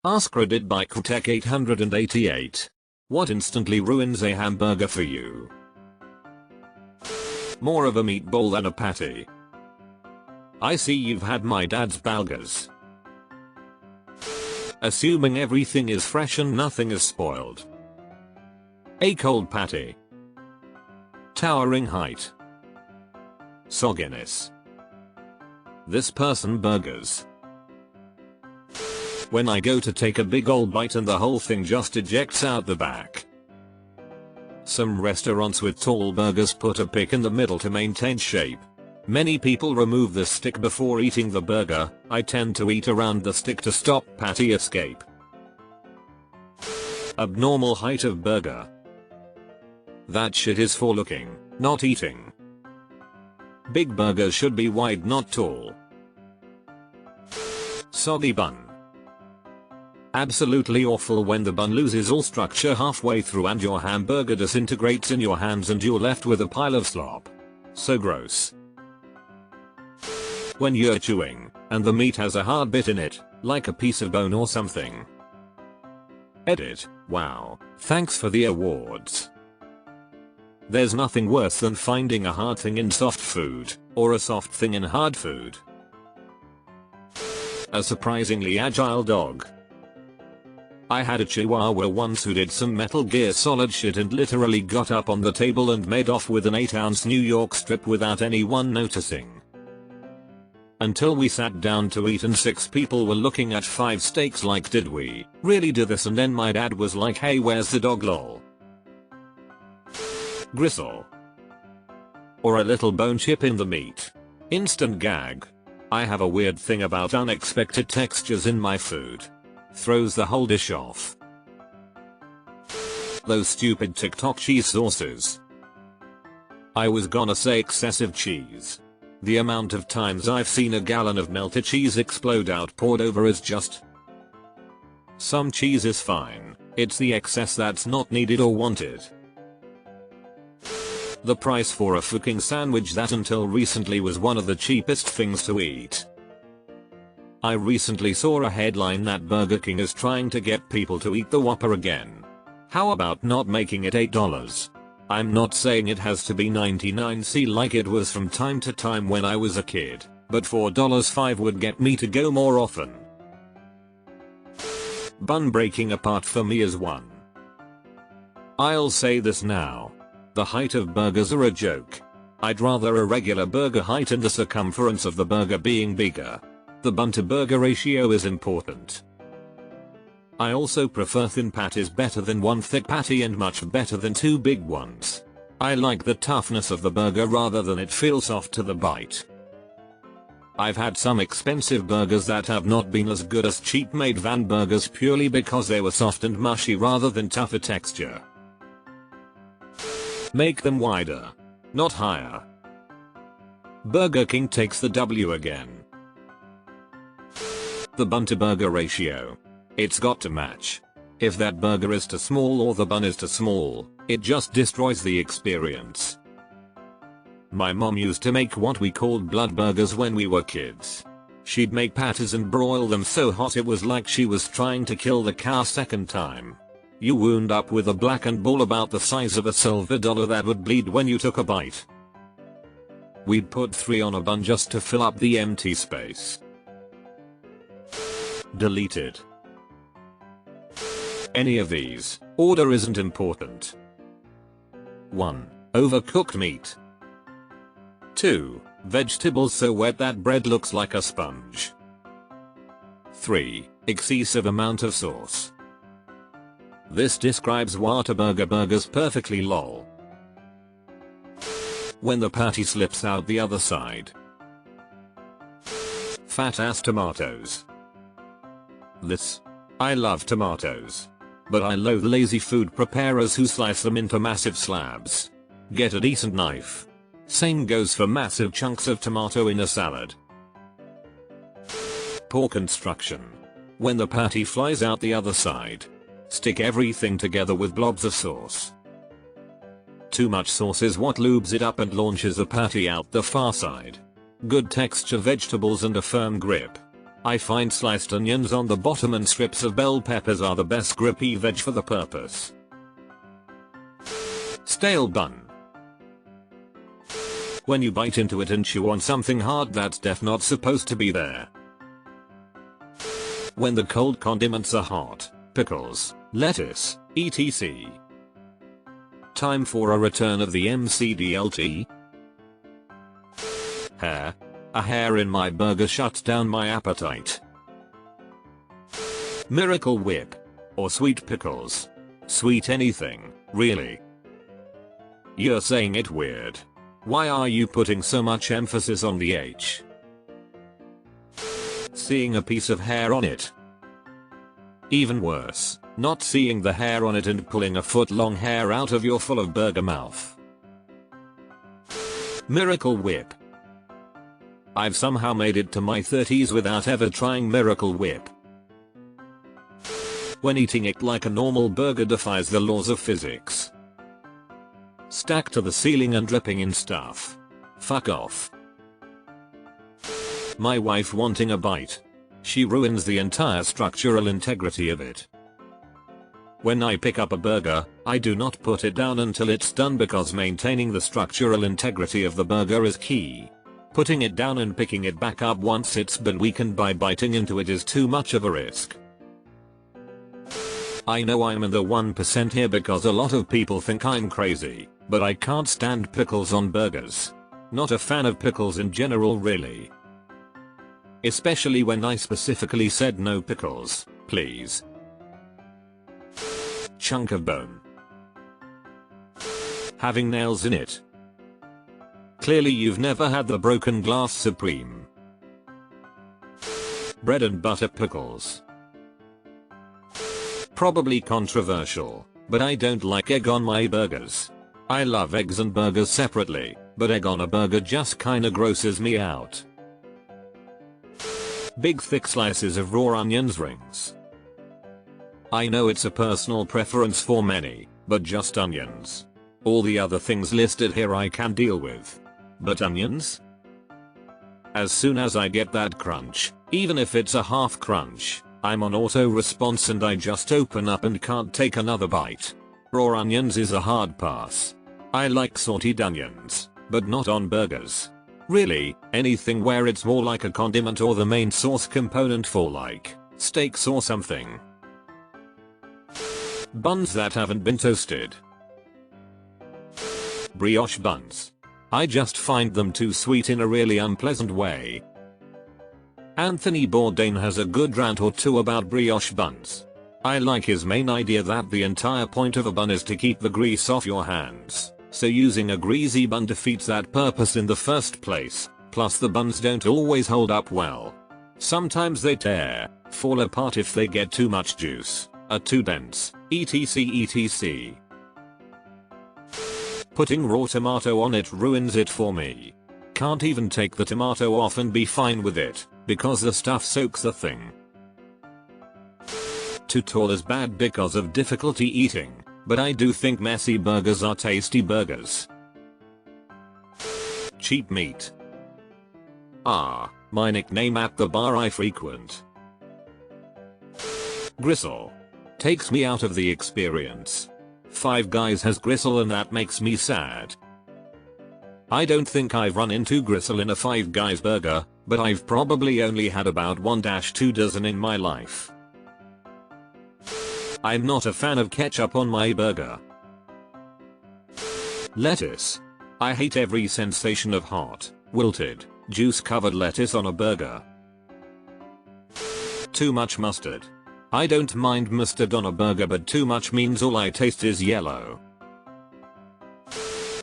AskR did by Tech 888. What instantly ruins a hamburger for you? More of a meatball than a patty. I see you've had my dad's burgers. Assuming everything is fresh and nothing is spoiled. A cold patty. Towering height. Sogginess. This person burgers. When I go to take a big old bite and the whole thing just ejects out the back. Some restaurants with tall burgers put a pick in the middle to maintain shape. Many people remove the stick before eating the burger. I tend to eat around the stick to stop patty escape. Abnormal height of burger. That shit is for looking, not eating. Big burgers should be wide, not tall. Soggy bun. Absolutely awful when the bun loses all structure halfway through and your hamburger disintegrates in your hands and you're left with a pile of slop. So gross. When you're chewing, and the meat has a hard bit in it, like a piece of bone or something. Edit. Wow, thanks for the awards. There's nothing worse than finding a hard thing in soft food, or a soft thing in hard food. A surprisingly agile dog. I had a chihuahua once who did some Metal Gear Solid shit and literally got up on the table and made off with an 8-ounce New York strip without anyone noticing. Until we sat down to eat and 6 people were looking at 5 steaks like, did we really do this? And then my dad was like, hey, where's the dog, lol. Gristle. Or a little bone chip in the meat. Instant gag. I have a weird thing about unexpected textures in my food. Throws the whole dish off. Those stupid TikTok cheese sauces. I was gonna say excessive cheese. The amount of times I've seen a gallon of melted cheese explode out poured over is just... Some cheese is fine, it's the excess that's not needed or wanted. The price for a fucking sandwich that until recently was one of the cheapest things to eat. I recently saw a headline that Burger King is trying to get people to eat the Whopper again. How about not making it $8? I'm not saying it has to be 99c like it was from time to time when I was a kid, but $4.05 would get me to go more often. Bun breaking apart for me is one. I'll say this now. The height of burgers are a joke. I'd rather a regular burger height and the circumference of the burger being bigger. The bun to burger ratio is important. I also prefer thin patties better than one thick patty and much better than 2 big ones. I like the toughness of the burger rather than it feel soft to the bite. I've had some expensive burgers that have not been as good as cheap made van burgers purely because they were soft and mushy rather than tougher texture. Make them wider, not higher. Burger King takes the W again. The bun to burger ratio. It's got to match. If that burger is too small or the bun is too small, it just destroys the experience. My mom used to make what we called blood burgers when we were kids. She'd make patties and broil them so hot it was like she was trying to kill the cow second time. You wound up with a blackened ball about the size of a silver dollar that would bleed when you took a bite. We'd put 3 on a bun just to fill up the empty space. Deleted. Any of these, order isn't important. 1. Overcooked meat. 2. Vegetables so wet that bread looks like a sponge. 3. Excessive amount of sauce. This describes Whataburger burgers perfectly, lol. When the patty slips out the other side. Fat ass tomatoes. I love tomatoes. But I loathe lazy food preparers who slice them into massive slabs. Get a decent knife. Same goes for massive chunks of tomato in a salad. Poor construction. When the patty flies out the other side. Stick everything together with blobs of sauce. Too much sauce is what lubes it up and launches the patty out the far side. Good texture vegetables and a firm grip. I find sliced onions on the bottom and strips of bell peppers are the best grippy veg for the purpose. Stale bun. When you bite into it and chew on something hard that's def not supposed to be there. When the cold condiments are hot, pickles, lettuce, etc. Time for a return of the MCDLT. Hair. A hair in my burger shuts down my appetite. Miracle Whip. Or sweet pickles. Sweet anything, really. You're saying it weird. Why are you putting so much emphasis on the H? Seeing a piece of hair on it. Even worse, not seeing the hair on it and pulling a foot-long hair out of your full of burger mouth. Miracle Whip. I've somehow made it to my 30s without ever trying Miracle Whip. When eating it like a normal burger defies the laws of physics. Stacked to the ceiling and dripping in stuff. Fuck off. My wife wanting a bite. She ruins the entire structural integrity of it. When I pick up a burger, I do not put it down until it's done because maintaining the structural integrity of the burger is key. Putting it down and picking it back up once it's been weakened by biting into it is too much of a risk. I know I'm in the 1% here because a lot of people think I'm crazy, but I can't stand pickles on burgers. Not a fan of pickles in general really. Especially when I specifically said no pickles, please. Chunk of bone. Having nails in it. Clearly you've never had the broken glass supreme. Bread and butter pickles. Probably controversial, but I don't like egg on my burgers. I love eggs and burgers separately, but egg on a burger just kinda grosses me out. Big thick slices of raw onions rings. I know it's a personal preference for many, but just onions. All the other things listed here I can deal with. But onions? As soon as I get that crunch, even if it's a half crunch, I'm on auto response and I just open up and can't take another bite. Raw onions is a hard pass. I like sauteed onions, but not on burgers. Really, anything where it's more like a condiment or the main sauce component for like steaks or something. Buns that haven't been toasted. Brioche buns. I just find them too sweet in a really unpleasant way. Anthony Bourdain has a good rant or two about brioche buns. I like his main idea that the entire point of a bun is to keep the grease off your hands, so using a greasy bun defeats that purpose in the first place, plus the buns don't always hold up well. Sometimes they tear, fall apart if they get too much juice, are too dense, etc. Putting raw tomato on it ruins it for me. Can't even take the tomato off and be fine with it, because the stuff soaks the thing. Too tall is bad because of difficulty eating, but I do think messy burgers are tasty burgers. Cheap meat. My nickname at the bar I frequent. Gristle. Takes me out of the experience. Five Guys has gristle and that makes me sad. I don't think I've run into gristle in a Five Guys burger, but I've probably only had about 1-2 dozen in my life. I'm not a fan of ketchup on my burger. Lettuce. I hate every sensation of hot, wilted, juice-covered lettuce on a burger. Too much mustard. I don't mind mustard on a burger, but too much means all I taste is yellow.